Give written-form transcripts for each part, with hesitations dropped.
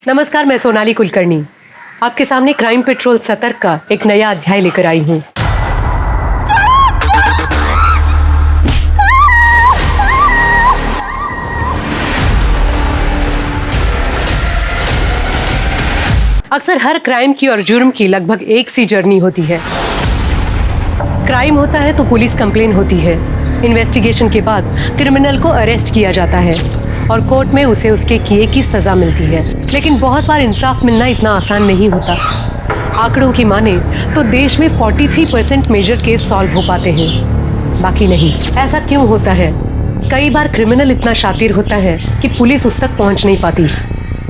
नमस्कार, मैं सोनाली कुलकर्णी आपके सामने क्राइम पेट्रोल सतर्क का एक नया अध्याय लेकर आई हूँ। अक्सर हर क्राइम की और जुर्म की लगभग एक सी जर्नी होती है। क्राइम होता है तो पुलिस कंप्लेन होती है, इन्वेस्टिगेशन के बाद क्रिमिनल को अरेस्ट किया जाता है और कोर्ट में उसे उसके किए की सजा मिलती है। लेकिन बहुत बार इंसाफ मिलना इतना आसान नहीं होता। आंकड़ों की माने तो देश में 43% मेजर केस सॉल्व हो पाते हैं, बाकी नहीं। ऐसा क्यों होता है? कई बार क्रिमिनल इतना शातिर होता है कि पुलिस उस तक पहुंच नहीं पाती।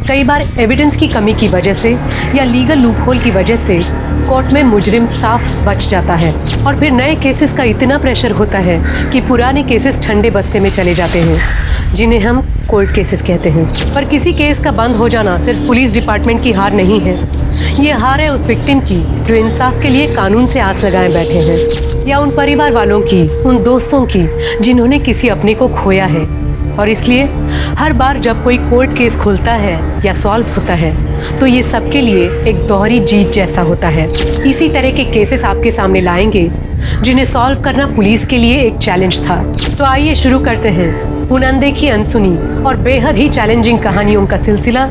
कई बार एविडेंस की कमी की वजह से या लीगल लूपहोल की वजह से कोर्ट में मुजरिम साफ बच जाता है और फिर नए केसेस का इतना प्रेशर होता है कि पुराने केसेस ठंडे बस्ते में चले जाते हैं, जिन्हें हम कोल्ड केसेस कहते हैं। पर किसी केस का बंद हो जाना सिर्फ पुलिस डिपार्टमेंट की हार नहीं है। ये हार है उस विक्टिम की जो इंसाफ के लिए कानून से आस लगाए बैठे हैं, या उन परिवार वालों की, उन दोस्तों की जिन्होंने किसी अपने को खोया है। और इसलिए हर बार जब कोई कोर्ट केस खुलता है या सॉल्व होता है तो ये सबके लिए एक दोहरी जीत जैसा होता है। इसी तरह के केसेस आपके सामने लाएंगे जिन्हें सॉल्व करना पुलिस के लिए एक चैलेंज था। तो आइए शुरू करते हैं उन अनदेखी, अनसुनी और बेहद ही चैलेंजिंग कहानियों का सिलसिला।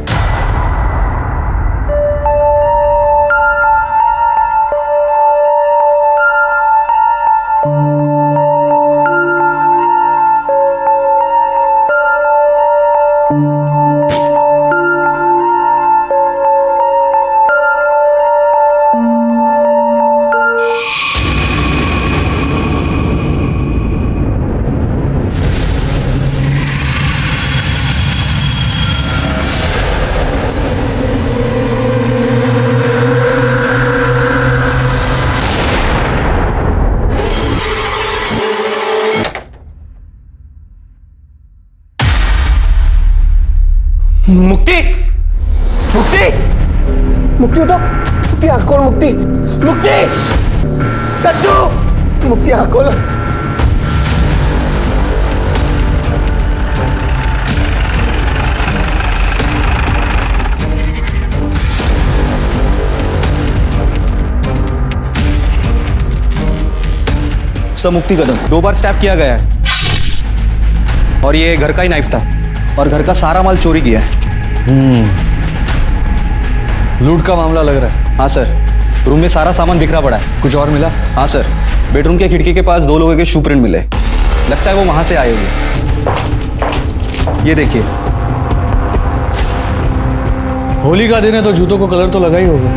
मुक्ति, मुक्ति, मुक्ति उठो, मुक्ति आँख खोल, मुक्ति, मुक्ति, सच्चू, मुक्ति आँख खोल। सब मुक्ति कदम 2 बार स्टैप किया गया है और ये घर का ही नाइफ था और घर का सारा माल चोरी किया है। लूट का मामला लग रहा है। हाँ सर, रूम में सारा सामान बिखरा पड़ा है। कुछ और मिला? हाँ सर, बेडरूम के खिड़की के पास 2 लोगों के शू प्रिंट मिले। लगता है वो वहां से आए होंगे। ये देखिए। होली का दिन है तो जूतों को कलर तो लगा ही होगा।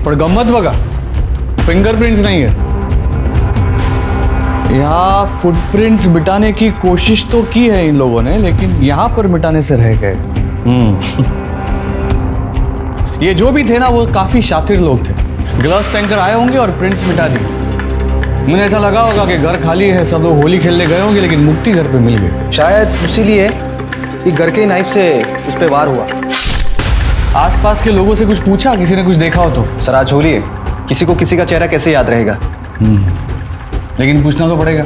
पर गम्मत बगा, फिंगरप्रिंट्स नहीं है। यहाँ फुटप्रिंट्स मिटाने की कोशिश तो की है इन लोगों ने, लेकिन यहाँ पर मिटाने से रह गए। ये जो भी थे ना, वो काफी शातिर लोग थे। ग्लव्स पहनकर आए होंगे और प्रिंट्स मिटा दिए। मुझे ऐसा लगा होगा कि घर खाली है, सब लोग होली खेलने गए होंगे, लेकिन मुक्ति घर पे मिल गई। शायद इसीलिए कि घर के नाइफ से उस पर वार हुआ। आसपास के लोगों से कुछ पूछा? किसी ने कुछ देखा हो तो? सर आज होली है, किसी को किसी का चेहरा कैसे याद रहेगा? लेकिन पूछना तो पड़ेगा।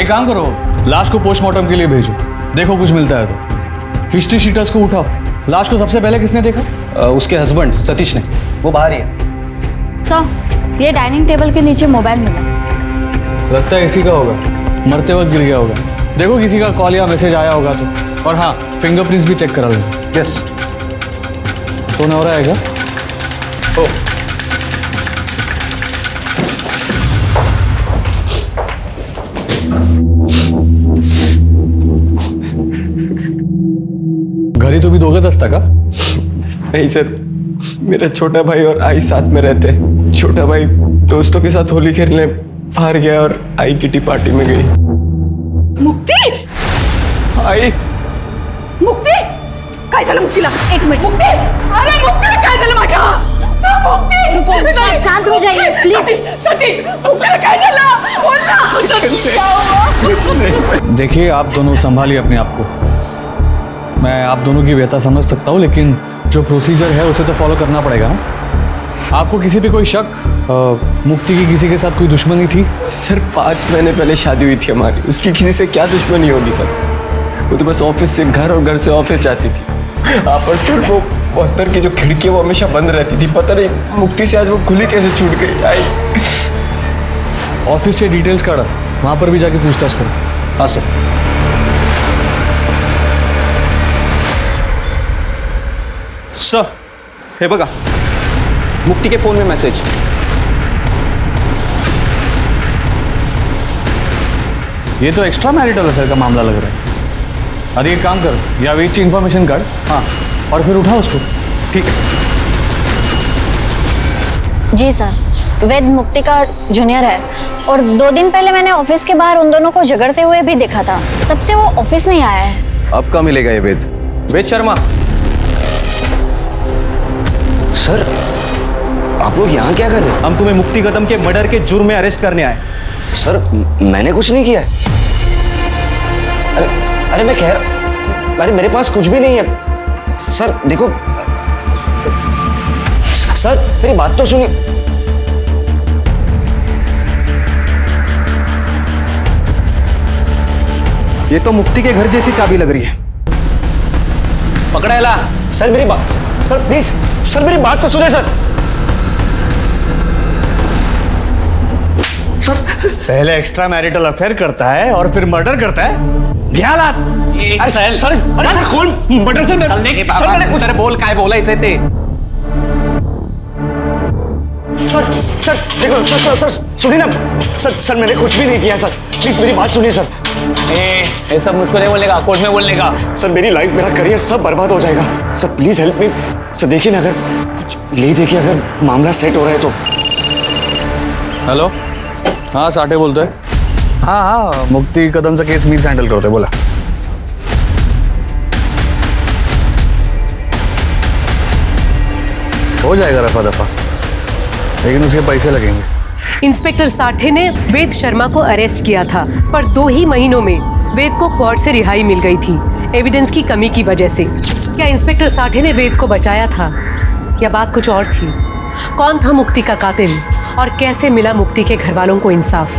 एक काम करो, लाश को पोस्टमार्टम के लिए भेजो, देखो कुछ मिलता है तो। हिस्ट्री शीटर्स को उठाओ। लाश को सबसे पहले किसने देखा? उसके हस्बैंड सतीश ने। वो बाहर ही है। सर, ये डाइनिंग टेबल के नीचे मोबाइल मिला। लगता है इसी का होगा, मरते वक्त गिर गया होगा। देखो किसी का कॉल या मैसेज आया होगा तो। और हाँ, फिंगरप्रिंट्स भी चेक करा लो। यस। तो न हो रहा है क्या? ओ घड़ी तो भी दोगे 10 तक? नहीं सर, मेरा छोटा भाई और आई साथ में रहते हैं। छोटा भाई दोस्तों के साथ होली खेलने बाहर गया और आई किटी पार्टी में गई। मुक्ती, आई, मुक्ती, काय झालं मुक्तीला? एक मिनिट, मुक्ती, अरे मुक्तीला काय झालं माझ्या? मुक्ती, शांत हो जाइए प्लीज। सतीश, सतीश, मुक्तीला काय झालं? बोल ना। देखिए, आप दोनों संभालिए अपने आप को। मैं आप दोनों की व्यथा समझ सकता हूँ, लेकिन जो प्रोसीजर है उसे तो फॉलो करना पड़ेगा ना। आपको किसी पे कोई शक? मुक्ति की किसी के साथ कोई दुश्मनी थी? सर 5 महीने पहले शादी हुई थी हमारी, उसकी किसी से क्या दुश्मनी होगी सर? वो तो बस ऑफिस से घर और घर से ऑफिस जाती थी। पर सर वो अंदर की जो खिड़की है वो हमेशा बंद रहती थी। पता नहीं मुक्ति से आज वो खुली कैसे छूट गई। आई ऑफिस से डिटेल्स काढा, वहां पर भी जाके पूछताछ करो। हाँ सर। सर हे बघा, मुक्ति के फोन में मैसेज। ये तो एक्स्ट्रा मैरिटल अफेयर का मामला लग रहा है। अरे एक काम कर, या वेद की इंफॉर्मेशन काढ, हाँ, और फिर उठा उसको। ठीक है। जी सर, वेद मुक्ति का जूनियर है और 2 दिन पहले मैंने ऑफिस के बाहर उन दोनों को झगड़ते हुए भी देखा था। तब से वो ऑफिस नहीं आया है। अब कहाँ मिलेगा ये वेद? वेद शर्मा। सर, आप लोग यहाँ क्या कर रहे हैं? हम तुम्हें मुक्ति कदम के मर्डर के जुर्म में अरेस्ट करने आए। सर, मैंने कुछ नहीं किया है। अरे मैं कह, अरे मेरे पास कुछ भी नहीं है। सर देखो, सर मेरी बात तो सुनिए। ये तो मुक्ति के घर जैसी चाबी लग रही है। पकड़ा ला। सर मेरी बात, सर प्लीज, सर मेरी बात तो सुने सर। पहले एक्स्ट्रा मैरिटल अफेयर करता है और फिर मर्डर करता है। ध्यान। सर अरे कौन मर्डर से सर मैंने कुछ बोल काय बोला इसे ते। सर देखो सर सुनिए ना। सर मैंने कुछ भी नहीं किया सर। प्लीज मेरी बात सुनिए सर। ये सब मुझको नहीं बोलेगा, कोर्ट में बोलने का। सर मेरी लाइफ, मेरा करियर सब बर्बाद हो जाएगा। Sir please help me. Sir देखिए ना, अगर कुछ ले देखिए, अगर मामला सेट हो रहा है तो। हेलो, हाँ साठे बोलतोय। हाँ, मुक्ती कदमचा केस मीच हँडल करतोय, बोला। हो जाएगा रफा दफा, लेकिन उसके पैसे लगेंगे। इंस्पेक्टर साठे ने वेद शर्मा को अरेस्ट किया था, पर 2 ही महीनों में वेद को कोर्ट से रिहाई मिल गई थी, एविडेंस की कमी की वजह से। क्या इंस्पेक्टर साठे ने वेद को बचाया था या बात कुछ और थी? कौन था मुक्ति का कातिल और कैसे मिला मुक्ति के घर वालों को इंसाफ?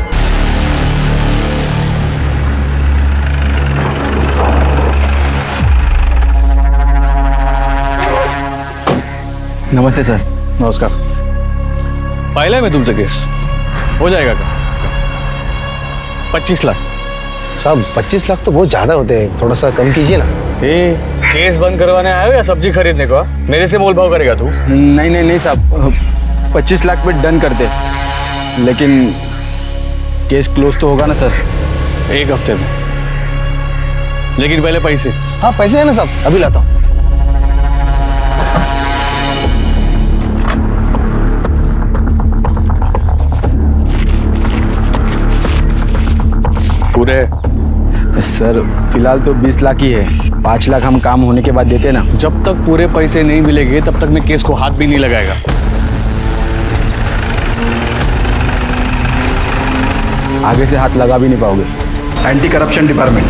नमस्ते सर। नमस्कार। पाहिलंय मैं तुमचं केस, हो जाएगा का? 25 लाख। साहब 25 लाख तो बहुत ज्यादा होते हैं, थोड़ा सा कम कीजिए ना। ये केस बंद करवाने आए हो या सब्जी खरीदने को? मेरे से मोल भाव करेगा तू? नहीं साहब, 25 लाख पे डन करते, लेकिन केस क्लोज तो होगा ना सर? 1 हफ्ते में, लेकिन पहले पैसे। हाँ पैसे है ना साहब, अभी लाता हूँ। पूरे सर फिलहाल तो 20 लाख ही है, 5 लाख हम काम होने के बाद देते ना। जब तक पूरे पैसे नहीं मिलेंगे तब तक मैं केस को हाथ भी नहीं लगाएगा। आगे से हाथ लगा भी नहीं पाओगे। Anti corruption department.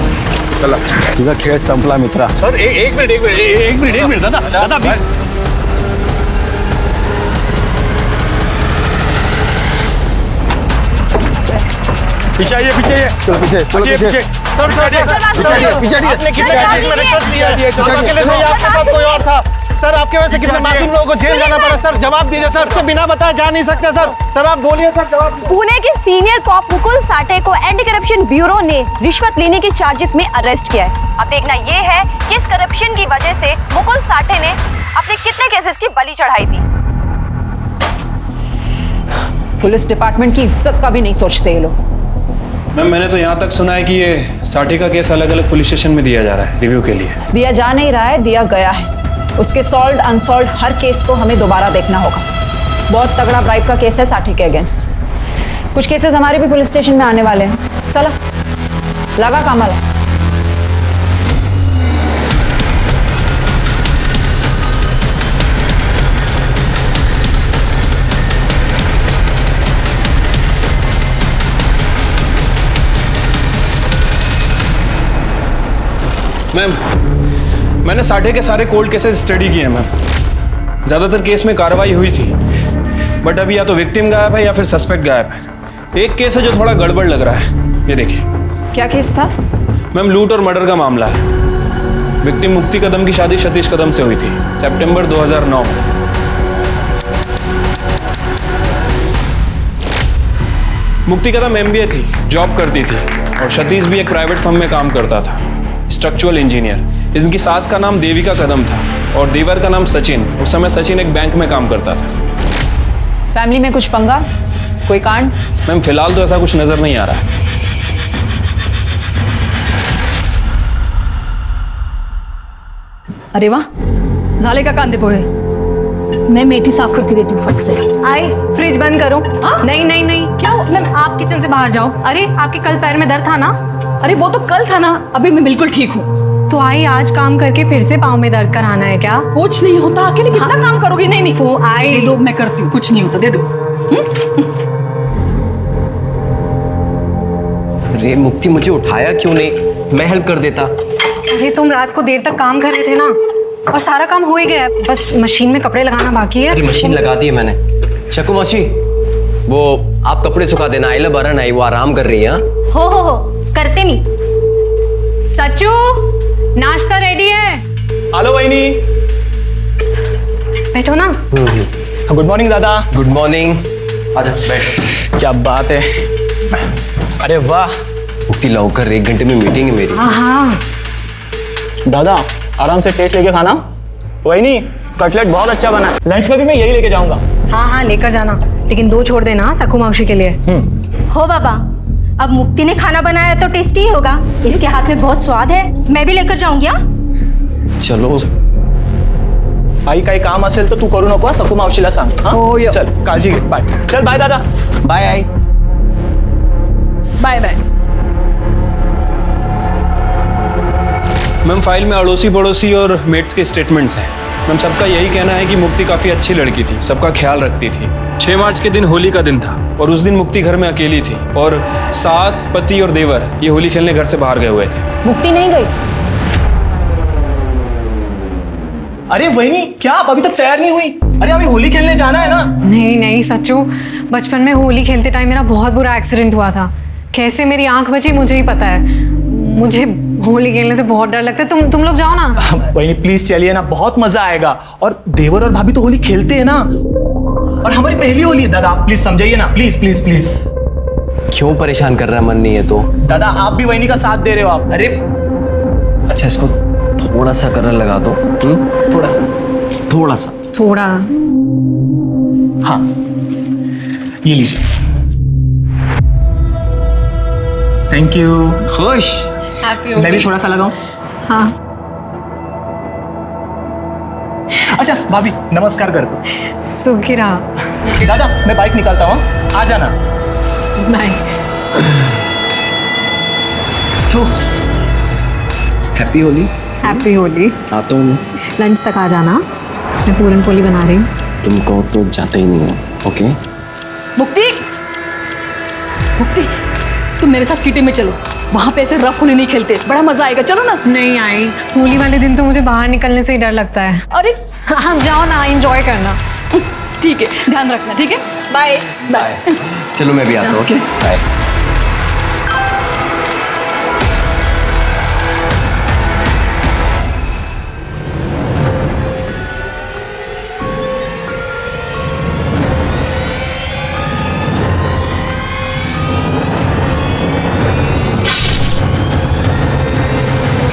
चला, तुझा खेळ संपला मित्रा। सर एक मिनिट दादा पीछे आइए। चलो पीछे। सर आपके वजह से कितने मासूम लोगों को जेल जाना पड़ा। सर जवाब दीजिए सर, सब बिना बताए जा नहीं सकते सर। सर आप बोलिए सर, जवाब। पुणे के सीनियर कॉप मुकुल साठे को एंटी करप्शन ब्यूरो ने रिश्वत लेने के चार्जेस में अरेस्ट किया है। अब देखना ये है कि इस करप्शन की वजह से मुकुल साठे ने अपने कितने केसेस की बलि चढ़ाई थी। पुलिस डिपार्टमेंट की इज्जत का भी नहीं सोचते ये लोग। मैम मैंने तो यहाँ तक सुना है कि ये साठे का केस अलग अलग पुलिस स्टेशन में दिया जा रहा है रिव्यू के लिए। दिया जा नहीं रहा है, दिया गया है। उसके सॉल्व्ड अनसॉल्व्ड हर केस को हमें दोबारा देखना होगा। बहुत तगड़ा ब्राइब का केस है साठे के अगेंस्ट। कुछ केसेस हमारे भी पुलिस स्टेशन में आने वाले हैं। चला लगा कामाला। मैम मैंने साठे के सारे कोल्ड केसेस स्टडी किए हैं मैम। ज़्यादातर केस में कार्रवाई हुई थी, बट अभी या तो विक्टिम गायब है या फिर सस्पेक्ट गायब है। एक केस है जो थोड़ा गड़बड़ लग रहा है, ये देखिए। क्या केस था? मैम लूट और मर्डर का मामला है। विक्टिम मुक्ति कदम की शादी सतीश कदम से हुई थी सितंबर 2009 में। मुक्ति कदम MBA थी, जॉब करती थी, और सतीश भी एक प्राइवेट फर्म में काम करता था, स्ट्रक्चरल इंजीनियर। इनकी सास का नाम देविका कदम था और देवर का नाम सचिन। उस समय सचिन एक बैंक में काम करता था। फैमिली में कुछ पंगा, कोई कांड? मैम फिलहाल तो ऐसा कुछ नजर नहीं आ रहा है। अरे वाह, झाले का कांदे पोहे। मैं मेथी साफ करके देती हूँ फट से। आई फ्रिज बंद करो। नहीं नहीं नहीं, क्या मैम आप किचन से बाहर जाओ। अरे आपके कल पैर में दर्द था ना? अरे वो तो कल था ना, अभी मैं बिल्कुल ठीक हूँ। तो आई आज काम करके फिर से पाँव में दर्द कराना है क्या? कुछ नहीं होता, अकेले कितना काम करोगी? नहीं नहीं, वो आई दे दो, मैं करती हूँ, कुछ नहीं होता, दे दो। अरे मुक्ति, मुझे उठाया क्यों नहीं? मैं हेल्प कर देता। अरे तुम रात को देर तक काम कर रहे थे ना, और सारा काम हो ही गया, बस मशीन में कपड़े लगाना बाकी है। अरे मशीन लगा दी है मैंने। शकु मौसी, वो आप कपड़े सुखा देना। आइला बरन आई, वो आराम कर रही है। हो करते नहीं। सचू नाश्ता रेडी है। हेलो वहीनी। बैठो ना। गुड मॉर्निंग दादा। Good morning. आजा बैठ। क्या बात है। अरे वाह मुक्ति, लौकर 1 घंटे में मीटिंग है मेरी। हाँ दादा, आराम से टेस्ट लेके खाना। वहीनी, कटलेट बहुत अच्छा बना है, लंच में भी मैं यही लेके जाऊंगा। हाँ लेकर जाना, लेकिन 2 छोड़ देना सकू मौसी के लिए। हो बाबा, अब मुक्ति ने खाना बनाया तो टेस्टी ही होगा। इसके हाथ में बहुत स्वाद है, मैं भी लेकर जाऊंगी। चलो। आई काही काम असेल तर तू करू नको, सकू मावशीला सांग। हो, यो. चल काळजी घे, बाय। चल बाय दादा। बाय आई। Bye bye. मैम फाइल में अड़ोसी पड़ोसी और मेट्स के स्टेटमेंट्स हैं। मैम सबका यही कहना है कि मुक्ति काफ़ी अच्छी लड़की थी, सबका ख्याल रखती थी। 6 मार्च के दिन होली का दिन था और उस दिन मुक्ति घर में अकेली थी और सास, पति और देवर ये होली खेलने घर से बाहर गए हुए थे। मुक्ति नहीं गई? अरे वहीनी, क्या आप अभी तक तैयार नहीं हुई? अरे अभी होली खेलने जाना है ना। नहीं सच्चू, बचपन में होली खेलते टाइम मेरा बहुत बुरा एक्सीडेंट हुआ था। कैसे मेरी आंख बची मुझे ही पता है। मुझे होली खेलने से बहुत डर लगता है। तुम लोग जाओ ना। वहीनी प्लीज चलिए ना, बहुत मजा आएगा। और देवर और भाभी तो होली खेलते हैं ना, और हमारी पहली होली है। दादा प्लीज समझाइए ना, प्लीज प्लीज प्लीज। क्यों परेशान कर रहा है? मन नहीं है तो? दादा आप भी वहीनी का साथ दे रहे हो आप। अरे अच्छा, इसको थोड़ा सा कलर लगा दो। थोड़ा सा। थोड़ा। हाँ ये लीजिए। Thank you. खुश। मैं भी थोड़ा सा लगाऊं? हाँ। अच्छा भाभी, नमस्कार कर दो। सुखी रहा। दादा मैं बाइक निकालता हूँ, आ जाना। बाय। तो हैप्पी होली। हैप्पी होली। आता हूँ। लंच तक आ जाना, मैं पूरन पोली बना रही हूँ। तुम कहो तो जाते ही नहीं हो। ओके। मुक्ति, मुक्ति, तुम मेरे साथ किटी में चलो, वहां पे ऐसे रफ होली नहीं खेलते, बड़ा मजा आएगा। चलो ना। नहीं आई, होली वाले दिन तो मुझे बाहर निकलने से ही डर लगता है। अरे हाँ जाओ ना, एंजॉय करना। ठीक है, ध्यान रखना। ठीक है, बाय बाय। चलो मैं भी आता हूँ। Okay bye.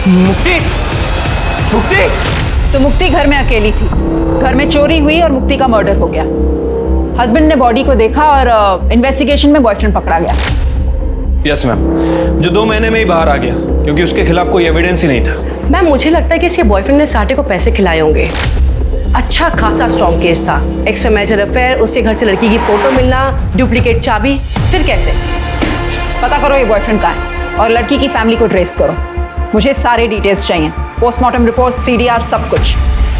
मुक्ति, मुक्ति। तो मुक्ति घर में अकेली थी, घर में चोरी हुई और मुक्ति का मर्डर हो गया। हस्बैंड ने बॉडी को देखा और इन्वेस्टिगेशन में बॉयफ्रेंड पकड़ा गया। यस मैम, जो 2 महीने में ही बाहर आ गया क्योंकि उसके खिलाफ कोई एविडेंस ही नहीं था। मैम मुझे लगता है कि इसके बॉयफ्रेंड ने साटे को पैसे खिलाए होंगे। अच्छा खासा स्ट्रॉन्ग केस था, एक्स्ट्रा मैरिटल अफेयर, उसके घर से लड़की की फोटो मिलना, डुप्लीकेट चाबी। फिर कैसे? पता करो ये बॉयफ्रेंड कहाँ है और लड़की की फैमिली को ट्रेस करो। मुझे सारे डिटेल्स चाहिए, पोस्टमार्टम रिपोर्ट, CDR, सब कुछ।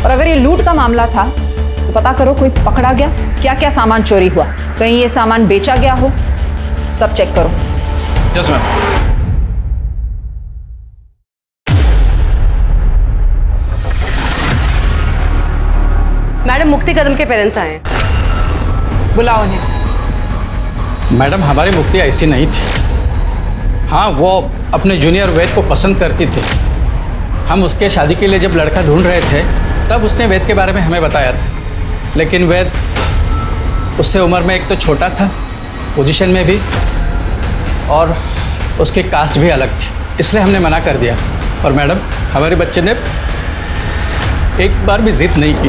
और अगर ये लूट का मामला था तो पता करो कोई पकड़ा गया, क्या क्या सामान चोरी हुआ, कहीं ये सामान बेचा गया हो, सब चेक करो। Yes ma'am. मैडम मुक्ति कदम के पेरेंट्स आए हैं। बुलाओ उन्हें। मैडम हमारी मुक्ति ऐसी नहीं थी। हाँ, वो अपने जूनियर वेद को पसंद करती थी। हम उसके शादी के लिए जब लड़का ढूंढ रहे थे तब उसने वेद के बारे में हमें बताया था, लेकिन वेद उससे उम्र में एक तो छोटा था, पोजीशन में भी, और उसकी कास्ट भी अलग थी, इसलिए हमने मना कर दिया। और मैडम हमारे बच्चे ने एक बार भी जिद नहीं की।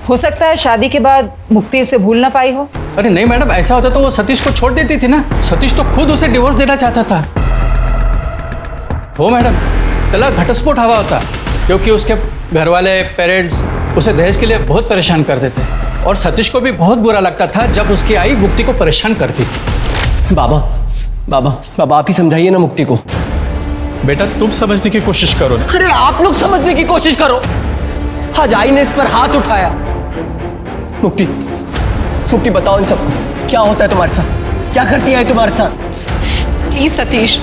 हो सकता है शादी के बाद मुक्ति उसे भूल ना पाई हो। अरे नहीं मैडम, ऐसा होता तो वो सतीश को छोड़ देती थी ना। सतीश तो खुद उसे डिवोर्स देना चाहता था। हो मैडम, तलाक घटस्फोट हवा होता, क्योंकि उसके घर वाले पेरेंट्स उसे दहेज के लिए बहुत परेशान करते थे, और सतीश को भी बहुत बुरा लगता था जब उसकी आई मुक्ति को परेशान करती थी। बाबा बाबा बाबा आप ही समझाइए ना मुक्ति को। बेटा तुम समझने की कोशिश करो ना। अरे आप लोग समझने की कोशिश करो। आज आई ने इस पर हाथ उठाया। मुक्ति मुक्ति बताओ इन सबको, क्या होता है तुम्हारे साथ? क्या करती है तुम्हारे साथ? प्लीज सतीश,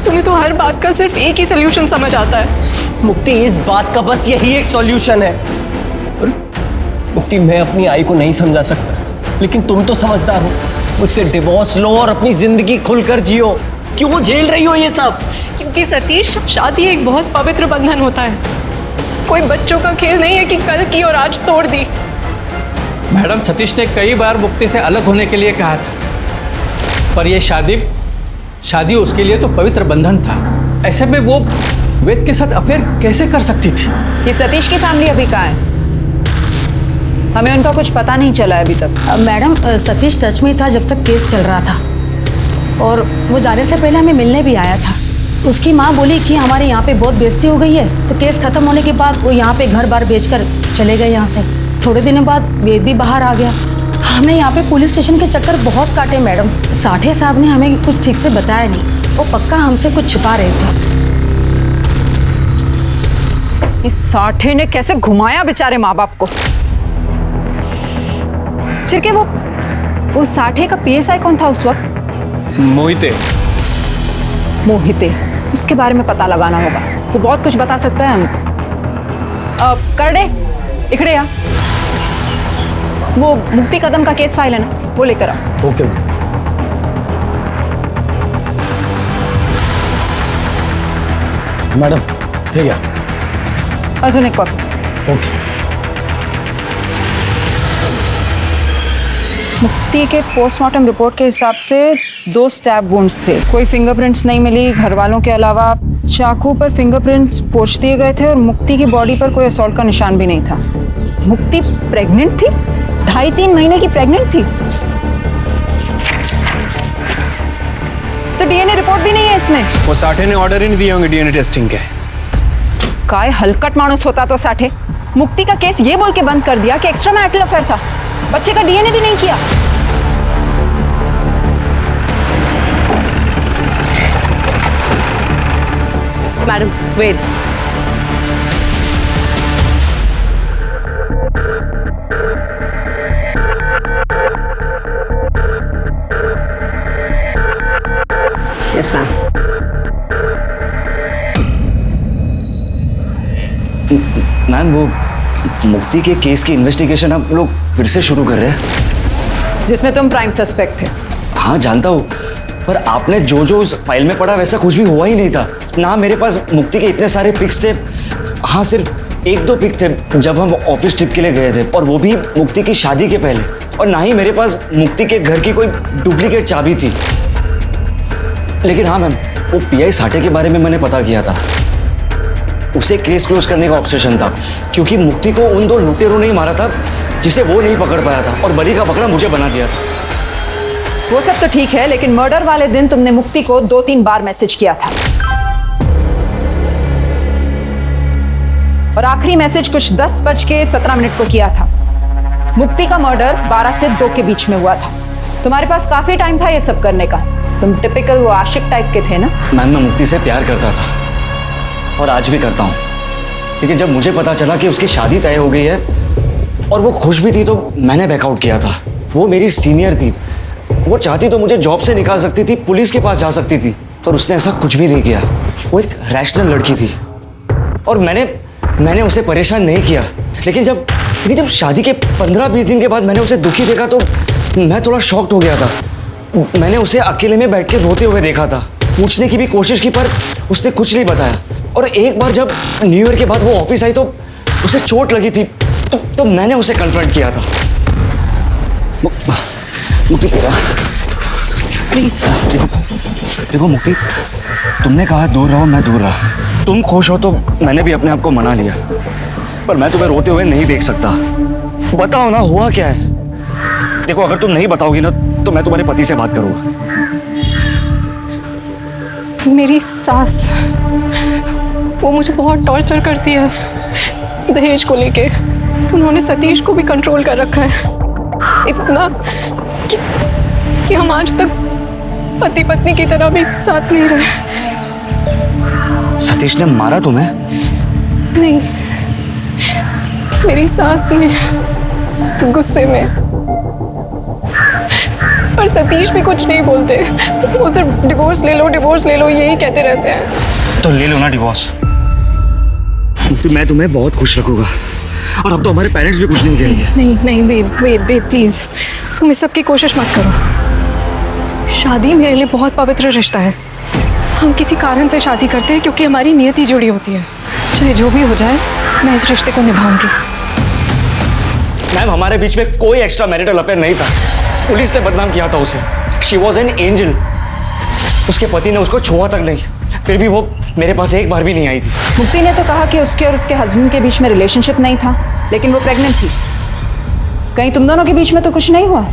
तुम्हें तो हर बात का सिर्फ एक ही सोल्यूशन समझ आता है। मुक्ति इस बात का बस यही एक सॉल्यूशन है। मुक्ति मैं अपनी आई को नहीं समझा सकता, लेकिन तुम तो समझदार हो। मुझसे डिवोर्स लो और अपनी जिंदगी खुलकर जियो। क्यों झेल रही हो ये सब? क्योंकि सतीश, शादी एक बहुत पवित्र बंधन होता है। कोई बच्चों का खेल नहीं है कि कल की और आज तोड़ दी। मैडम सतीश ने कई बार मुक्ति से अलग होने के लिए कहा था, पर यह शादी उसके लिए तो पवित्र बंधन था। ऐसे में वो वेद के साथ अफेयर कैसे कर सकती थी? ये सतीश की फैमिली अभी कहाँ है? हमें उनका कुछ पता नहीं चला है अभी तक। मैडम सतीश टच में था जब तक केस चल रहा था, और वो जाने से पहले हमें मिलने भी आया था। उसकी माँ बोली कि हमारे यहाँ पे बहुत बेइज्जती हो गई है, तो केस खत्म होने के बाद वो यहाँ पे घर बार बेचकर चले गए यहाँ से। थोड़े दिनों बाद वेद भी बाहर आ गया। हमने यहाँ पे पुलिस स्टेशन के चक्कर बहुत काटे मैडम। साठे साहब ने हमें कुछ ठीक से बताया नहीं, वो पक्का हमसे कुछ छुपा रहे थे। इस साठे ने कैसे घुमाया बेचारे माँ बाप को। चिरके, वो साठे का पीएसआई कौन था उस वक्त? मोहिते। उसके बारे में पता लगाना होगा, वो बहुत कुछ बता सकता है हमको। करडे, इकड़े आ। वो मुक्ति कदम का केस फाइल है ना, वो लेकर आओ। ओके मैडम, ठीक है। अजून एक कॉफी। ओके। मुक्ति के पोस्टमार्टम रिपोर्ट के हिसाब से 2 स्टैब वुंड्स थे। कोई फिंगरप्रिंट्स नहीं मिली घर वालों के अलावा। चाकू पर फिंगरप्रिंट्स पोंछ दिए गए थे, और मुक्ति की बॉडी पर कोई असॉल्ट का निशान भी नहीं था। मुक्ति प्रेग्नेंट थी, 2.5-3 महीने की प्रेग्नेंट थी। तो डीएनए रिपोर्ट भी नहीं है इसमें। वो साठे ने ऑर्डर ही नहीं दिए होंगे डीएनए टेस्टिंग के। काय हलकट मानुस होता तो साठे। मुक्ति का केस ये बोल के बंद कर दिया कि एक्स्ट्रा मैरिटल अफेयर था, बच्चे का डीएनए भी नहीं किया। मैडम वेद, यस मैम। मैम वो मुक्ति के केस की इन्वेस्टिगेशन आप लोग फिर से शुरू कर रहे हैं, जिसमें तुम प्राइम सस्पेक्ट थे। हाँ जानता हूँ, पर आपने जो जो उस फाइल में पढ़ा वैसा कुछ भी हुआ ही नहीं था ना। मेरे पास मुक्ति के इतने सारे पिक्स थे। हाँ, सिर्फ 1-2 पिक थे जब हम ऑफिस ट्रिप के लिए गए थे, और वो भी मुक्ति की शादी के पहले। और ना ही मेरे पास मुक्ति के घर की कोई डुप्लीकेट चाबी थी। लेकिन हाँ मैम, वो पीआई साठे के बारे में मैंने पता किया था। उसे केस क्लोज करने का ऑब्सेशन था, क्योंकि मुक्ति को उन 2 लुटेरों ने ही मारा था जिसे वो नहीं पकड़ पाया था, और बलि का बकरा मुझे बना दिया था। वो सब तो ठीक है, लेकिन मर्डर वाले दिन तुमने मुक्ति को 2-3 बार मैसेज किया था, और आखिरी मैसेज कुछ 10:17 को किया था। मुक्ति का मर्डर 12 से 2 के बीच में हुआ था। तुम्हारे पास काफी टाइम था ये सब करने का। तुम टिपिकल वो आशिक टाइप के थे ना। मैम, मैं मुक्ति से प्यार करता था, और आज भी करता हूँ। लेकिन जब मुझे पता चला कि उसकी शादी तय हो गई है और वो खुश भी थी, तो मैंने बैकआउट किया था। वो मेरी सीनियर थी, वो चाहती तो मुझे जॉब से निकाल सकती थी, पुलिस के पास जा सकती थी, पर उसने ऐसा कुछ भी नहीं किया। वो एक रैशनल लड़की थी, और मैंने उसे परेशान नहीं किया। लेकिन जब शादी के 15-20 दिन के बाद मैंने उसे दुखी देखा, तो मैं थोड़ा शॉक्ड हो गया था। मैंने उसे अकेले में बैठ के रोते हुए देखा था, पूछने की भी कोशिश की पर उसने कुछ नहीं बताया। और एक बार जब न्यू ईयर के बाद वो ऑफिस आई तो उसे चोट लगी थी, तो मैंने उसे कन्फ्रंट किया था। मुक्ति देखो मुक्ति, तुमने कहा दूर रहो, मैं दूर रहा। तुम खुश हो तो मैंने भी अपने आप को मना लिया, पर मैं तुम्हें रोते हुए नहीं देख सकता। बताओ ना, हुआ क्या है? देखो, अगर तुम नहीं बताओगी ना तो मैं तुम्हारे पति से बात करूंगा। मेरी सास, वो मुझे बहुत टॉर्चर करती है दहेज को लेके। उन्होंने सतीश को भी कंट्रोल कर रखा है, इतना कि हम आज तक पति पत्नी की तरह भी साथ नहीं रहे। सतीश ने मारा तुम्हें? नहीं, मेरी सास ने गुस्से में। पर सतीश भी कुछ नहीं बोलते, वो सिर्फ डिवोर्स ले लो, डिवोर्स ले लो, यही कहते रहते हैं। तो ले लो ना डिवोर्स। तो मैं तुम्हें बहुत खुश रखूंगा, और अब तो हमारे पेरेंट्स भी कुछ नहीं कहेंगे। नहीं नहीं, वेद प्लीज, तुम इस सब की कोशिश मत करो। शादी मेरे लिए बहुत पवित्र रिश्ता है। हम किसी कारण से शादी करते हैं क्योंकि हमारी नियति जुड़ी होती है। चाहे जो भी हो जाए, मैं इस रिश्ते को निभाऊंगी। मैम, हमारे बीच में कोई एक्स्ट्रा मैरिटल अफेयर नहीं था। पुलिस ने बदनाम किया था उसे। She was an angel. उसके पति ने उसको छुआ तक नहीं, फिर भी वो मेरे पास एक बार भी नहीं आई थी। मुक्ति ने तो कहा कि उसके और उसके हस्बैंड के बीच में रिलेशनशिप नहीं था, लेकिन वो प्रेग्नेंट थी। कहीं तुम दोनों के बीच में तो कुछ नहीं हुआ?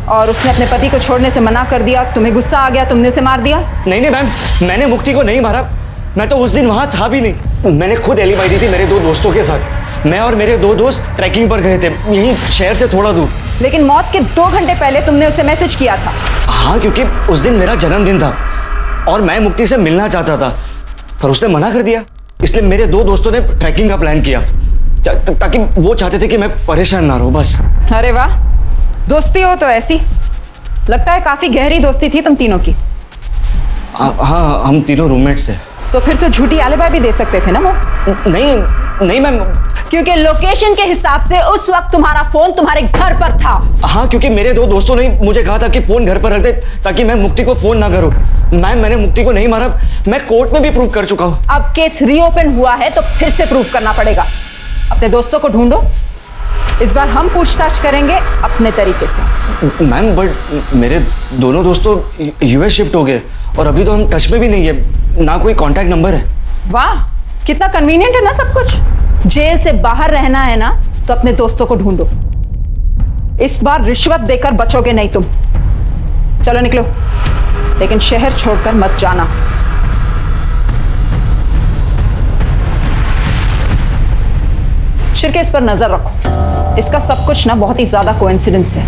और उसने अपने पति को छोड़ने से मना कर दिया, तुम्हें गुस्सा आ गया, तुमने उसे मार दिया? नहीं नहीं मैम, मैंने मुक्ति को नहीं मारा। मैं तो उस दिन वहां था भी नहीं। मैंने खुद एलिबाई दी थी मेरे 2 दोस्तों के साथ। मैं और मेरे 2 दोस्त ट्रैकिंग पर गए थे, यहीं शहर से थोड़ा दूर। लेकिन मौत के 2 घंटे पहले तुमने उसे मैसेज किया था। हाँ, क्योंकि उस दिन मेरा जन्मदिन था और मैं मुक्ति से मिलना चाहता था, पर उसने मना कर दिया। इसलिए मेरे 2 दोस्तों ने ट्रैकिंग का प्लान किया, ताकि वो चाहते थे कि मैं परेशान ना रहूं, बस। अरे वाह, दोस्ती हो तो ऐसी। लगता है काफी गहरी दोस्ती थी तुम तीनों की। हाँ, हम तीनों रूममेट्स थे। तो फिर तो झूठी एलिबाई भी दे सकते थे ना वो? नहीं मैम, क्योंकि लोकेशन के हिसाब से उस वक्त तुम्हारा फोन तुम्हारे घर पर था। हाँ, क्योंकि मेरे 2 दोस्तों ने मुझे कहा था कि फोन घर पर रख दे ताकि मैं मुक्ति को फोन ना करूं। मैम, मैंने मुक्ति को नहीं मारा, मैं कोर्ट में भी प्रूव कर चुका हूँ। अब केस रीओपन हुआ है तो फिर से प्रूव करना पड़ेगा। अपने दोस्तों को ढूंढो, इस बार हम पूछताछ करेंगे अपने तरीके से। मैम, बट मेरे दोनों दोस्तों यूएस शिफ्ट हो गए और अभी तो हम टच में भी नहीं है, ना कोई कांटेक्ट नंबर है। वाह, कितना कन्वीनियंट है ना सब कुछ। जेल से बाहर रहना है ना तो अपने दोस्तों को ढूंढो। इस बार रिश्वत देकर बचोगे नहीं तुम। चलो निकलो, लेकिन शहर छोड़कर मत जाना। शिरके, पर नजर रखो। इसका सब कुछ ना बहुत ही ज्यादा कोइंसिडेंस है।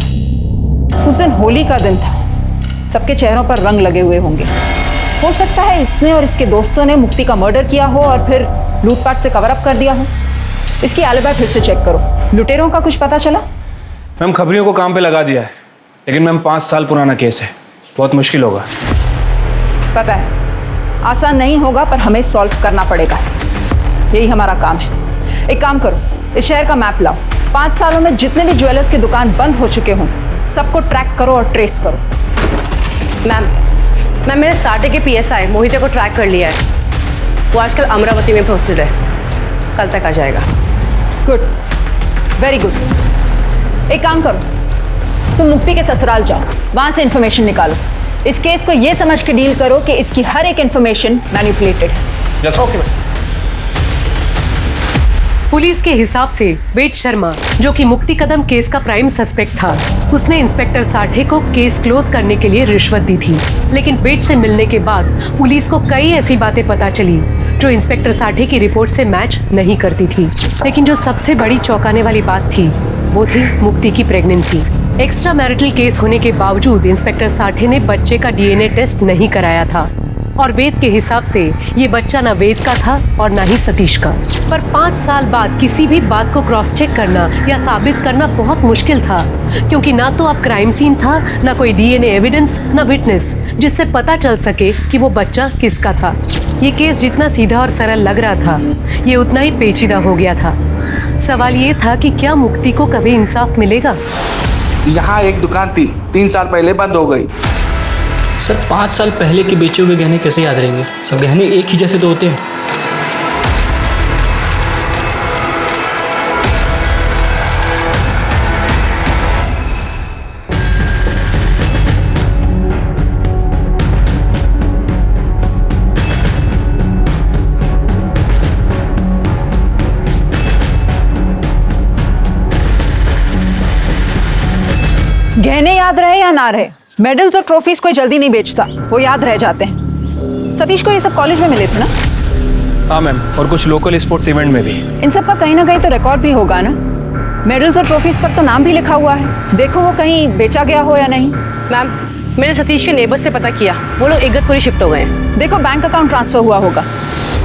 उस दिन होली का दिन था, सबके चेहरों पर रंग लगे हुए होंगे। हो सकता है इसने और इसके दोस्तों ने मुक्ति का मर्डर किया हो और फिर लूटपाट से कवर अप कर दिया हो। इसकी एलिबाई फिर से चेक करो। लुटेरों का कुछ पता चला? मैम, खबरियों को काम पे लगा दिया है, लेकिन मैम 5 साल पुराना केस है, बहुत मुश्किल होगा। पता है, आसान नहीं होगा, पर हमें सॉल्व करना पड़ेगा। यही हमारा काम है। एक काम करो, इस शहर का मैप लाओ। 5 सालों में जितने भी ज्वेलर्स की दुकान बंद हो चुके हों, सबको ट्रैक करो और ट्रेस करो। मैम, मैंने साटे के PSI मोहिते को ट्रैक कर लिया है। वो आजकल अमरावती में पोस्टेड है, कल तक आ जाएगा। Good, very good. एक काम करो, तुम मुक्ति के ससुराल जाओ, वहां से इंफॉर्मेशन निकालो। इस केस को ये समझ के डील करो कि इसकी हर एक इंफॉर्मेशन मैनिपुलेटेड है। Yes, okay. पुलिस के हिसाब से वेद शर्मा, जो कि मुक्ति कदम केस का प्राइम सस्पेक्ट था, उसने इंस्पेक्टर साठे को केस क्लोज करने के लिए रिश्वत दी थी। लेकिन वेद से मिलने के बाद पुलिस को कई ऐसी बातें पता चली जो इंस्पेक्टर साठे की रिपोर्ट से मैच नहीं करती थी। लेकिन जो सबसे बड़ी चौंकाने वाली बात थी, वो थी मुक्ति की प्रेगनेंसी। एक्स्ट्रा मैरिटल केस होने के बावजूद इंस्पेक्टर साठे ने बच्चे का DNA टेस्ट नहीं कराया था, और वेद के हिसाब से ये बच्चा ना वेद का था और ना ही सतीश का। पर 5 साल बाद किसी भी बात को क्रॉस चेक करना या साबित करना बहुत मुश्किल था, क्योंकि ना तो अब क्राइम सीन था, ना कोई DNA एविडेंस, ना विटनेस जिससे पता चल सके कि वो बच्चा किसका था। ये केस जितना सीधा और सरल लग रहा था, ये उतना ही पेचीदा हो गया था। सवाल ये था कि क्या मुक्ति को कभी इंसाफ मिलेगा? यहाँ एक दुकान थी, 3 साल पहले बंद हो गई। सर 5 साल पहले के बेचे हुए गहने कैसे याद रहेंगे? सब गहने एक ही जैसे तो होते हैं। गहने याद रहे या ना रहे, मेडल्स और ट्रॉफीज कोई जल्दी नहीं बेचता, वो याद रह जाते हैं। सतीश को ये सब कॉलेज में मिले थे ना? हाँ मैम, और कुछ लोकल स्पोर्ट्स इवेंट में भी। इन सब का कहीं ना कहीं तो रिकॉर्ड भी होगा ना? मेडल्स और ट्रॉफीज पर तो नाम भी लिखा हुआ है, देखो वो कहीं बेचा गया हो या नहीं। मैम, मैंने सतीश के नेबर से पता किया, वो लोग इगतपुरी शिफ्ट हो गए हैं। देखो बैंक अकाउंट ट्रांसफर हुआ होगा,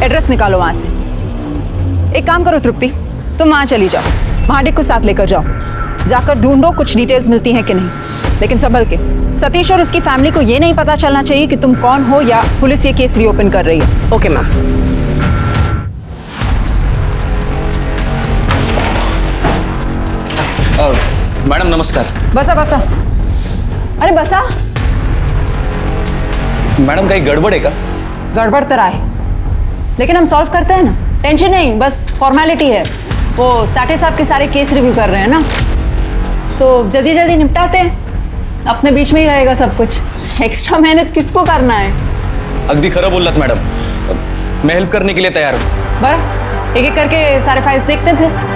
एड्रेस निकालो वहाँ से। एक काम करो तृप्ति, तुम वहाँ चली जाओ, महाडिक को साथ लेकर जाओ, जाकर ढूंढो कुछ डिटेल्स मिलती हैं कि नहीं, लेकिन संभल के। सतीश और उसकी फैमिली को ये नहीं पता चलना चाहिए कि तुम कौन हो या पुलिस ये केस रीओपन कर रही है। Okay ma'am. मैडम नमस्कार। बसा बसा। अरे बसा। मैडम कहीं गड़बड़ है क्या? गड़बड़ तो है, लेकिन हम सॉल्व करते हैं ना, टेंशन नहीं, बस फॉर्मेलिटी है। वो साठे साहब के सारे केस रिव्यू कर रहे हैं ना, तो जल्दी जल्दी निपटाते हैं, अपने बीच में ही रहेगा सब कुछ। एक्स्ट्रा मेहनत किसको करना है? अगदी खरं बोललात मैडम, मैं हेल्प करने के लिए तैयार हूँ। बरं, एक एक करके सारे फाइल्स देखते हैं फिर।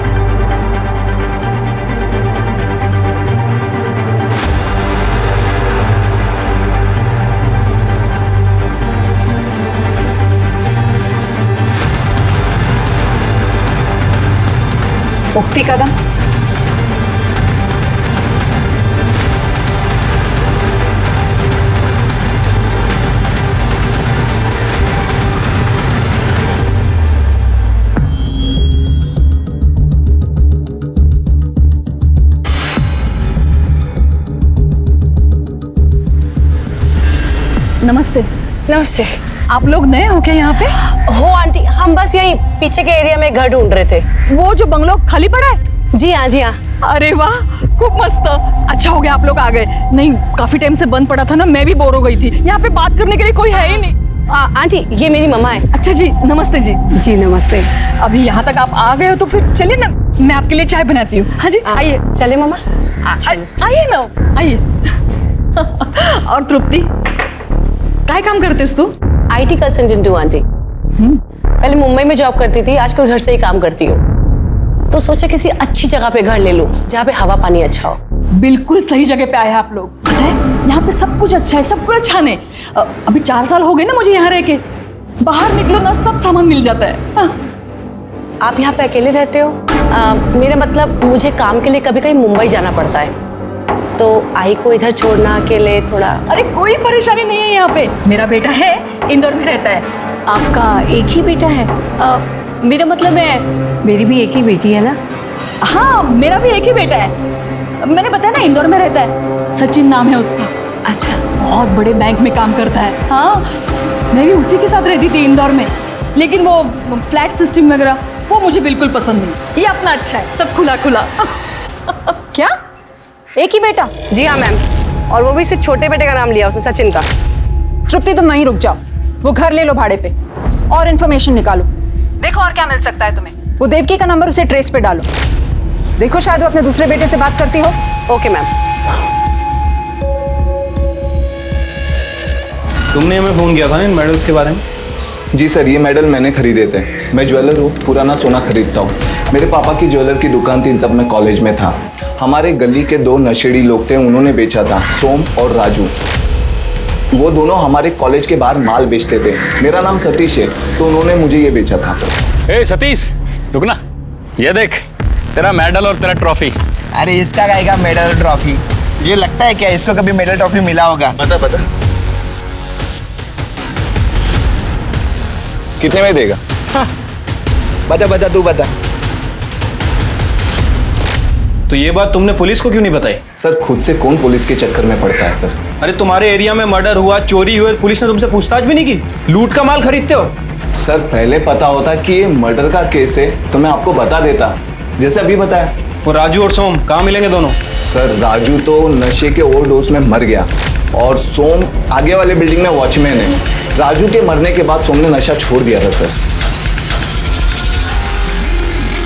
मुक्ति कदम, नमस्ते। नमस्ते। आप लोग नए हो क्या यहाँ पे? हो आंटी, हम बस यही पीछे के एरिया में घर ढूंढ रहे थे। वो जो बंगलो खाली पड़ा है? जी हाँ, जी हाँ। अरे वाह, खूब मस्त। अच्छा हो गया आप लोग आ गए, नहीं काफी टाइम से बंद पड़ा था ना, मैं भी बोर हो गई थी। यहाँ पे बात करने के लिए कोई है ही नहीं। आंटी, ये मेरी मम्मा है। अच्छा जी, नमस्ते जी। जी नमस्ते। अभी यहाँ तक आप आ गए हो तो फिर चलिए ना, मैं आपके लिए चाय बनाती हूँ। हाँ जी, आइए। चले मम्मा, आइए ना, आइए। और तृप्ति, क्या काम करतेस तू? IT कंसल्टेंट हूँ आंटी। पहले मुंबई में जॉब करती थी, आजकल घर से ही काम करती हूँ। तो सोचा किसी अच्छी जगह पे घर ले लूं, जहाँ पे हवा पानी अच्छा हो। बिल्कुल सही जगह पे आए हैं आप लोग। पता है, यहाँ पे सब कुछ अच्छा है, सब कुछ अच्छा नहीं। अभी 4 साल हो गए ना मुझे यहाँ रह के, बाहर निकलो ना सब सामान मिल जाता है। आप यहाँ पे अकेले रहते हो? मेरा मतलब मुझे काम के लिए कभी कभी मुंबई जाना पड़ता है, तो आई को इधर छोड़ना अकेले थोड़ा। अरे कोई परेशानी नहीं है यहाँ पे, मेरा बेटा है, इंदौर में रहता है। आपका एक ही बेटा है? मेरा मतलब है मेरी भी एक ही बेटी है ना? हाँ, मेरा भी एक ही बेटा है। मैंने बताया ना, इंदौर में रहता है, सचिन नाम है उसका। अच्छा, बहुत बड़े बैंक में काम करता है। हाँ, मैं भी उसी के साथ रहती थी इंदौर में, लेकिन वो फ्लैट सिस्टम वगैरह वो मुझे बिल्कुल पसंद नहीं। ये अपना अच्छा है, सब खुला खुला। क्या एक ही बेटा? जी हाँ मैम, और वो भी सिर्फ छोटे बेटे का नाम लिया उसने, सचिन का। तृप्ति तुम वहीं रुक जाओ, वो घर ले लो भाड़े पे और इन्फॉर्मेशन निकालो, देखो और क्या मिल सकता है तुम्हें। वो देवकी का नंबर उसे ट्रेस पे डालो, देखो शायद वो अपने दूसरे बेटे से बात करती हो। Okay ma'am. तुमने हमें फोन किया था ना इन मेडल्स के बारे में? जी सर, ये मेडल मैंने खरीदे थे। मैं ज्वेलर हूँ, पुराना सोना खरीदता हूँ। मेरे पापा की ज्वेलर की दुकान थी, तब मैं कॉलेज में था। हमारे गली के 2 नशेड़ी लोग थे, उन्होंने बेचा था, सोम और राजू। वो दोनों हमारे कॉलेज के बाहर माल बेचते थे। मेरा नाम सतीश है, तो उन्होंने मुझे ये बेचा था सर। ए सतीश, रुक ना, ये देख तेरा मेडल और तेरा ट्रॉफी। अरे इसका गाएगा मेडल और ट्रॉफी? ये लगता है क्या इसको कभी मेडल ट्रॉफी मिला होगा? बता बता, कितने में देगा? हाँ। बता बता, तू बता। तो ये बात तुमने पुलिस को क्यों नहीं बताई? सर खुद से कौन पुलिस के चक्कर में पड़ता है सर। अरे तुम्हारे एरिया में मर्डर हुआ, चोरी हुई, पुलिस ने तुमसे पूछताछ भी नहीं की? लूट का माल खरीदते हो? सर पहले पता होता कि ये मर्डर का केस है तो मैं आपको बता देता, जैसे अभी बताया। वो राजू और सोम कहाँ मिलेंगे दोनों? सर राजू तो नशे के ओवरडोज में मर गया और सोम आगे वाले बिल्डिंग में वॉचमैन है। राजू के मरने के बाद सोम ने नशा छोड़ दिया था सर।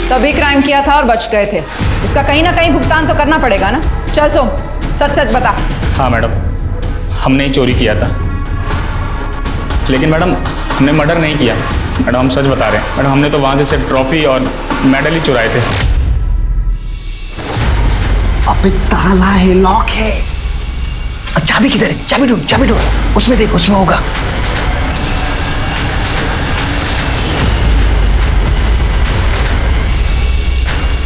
तभी क्राइम किया था और बच गए थे। इसका कहीं ना कहीं भुगतान तो करना पड़ेगा ना। चल सोम, सच सच बता। हाँ मैडम, हमने ही चोरी किया था, लेकिन मैडम हमने मर्डर नहीं किया। मैडम हम सच बता रहे हैं। मैडम हमने तो वहाँ से सिर्फ ट्रॉफी और मेडल ही चुराए थे। अबे ताला है, लॉक है। चाबी किधर है? चाबी ढूंढ, चाबी ढूंढ। उसमें देख, उसमें होगा।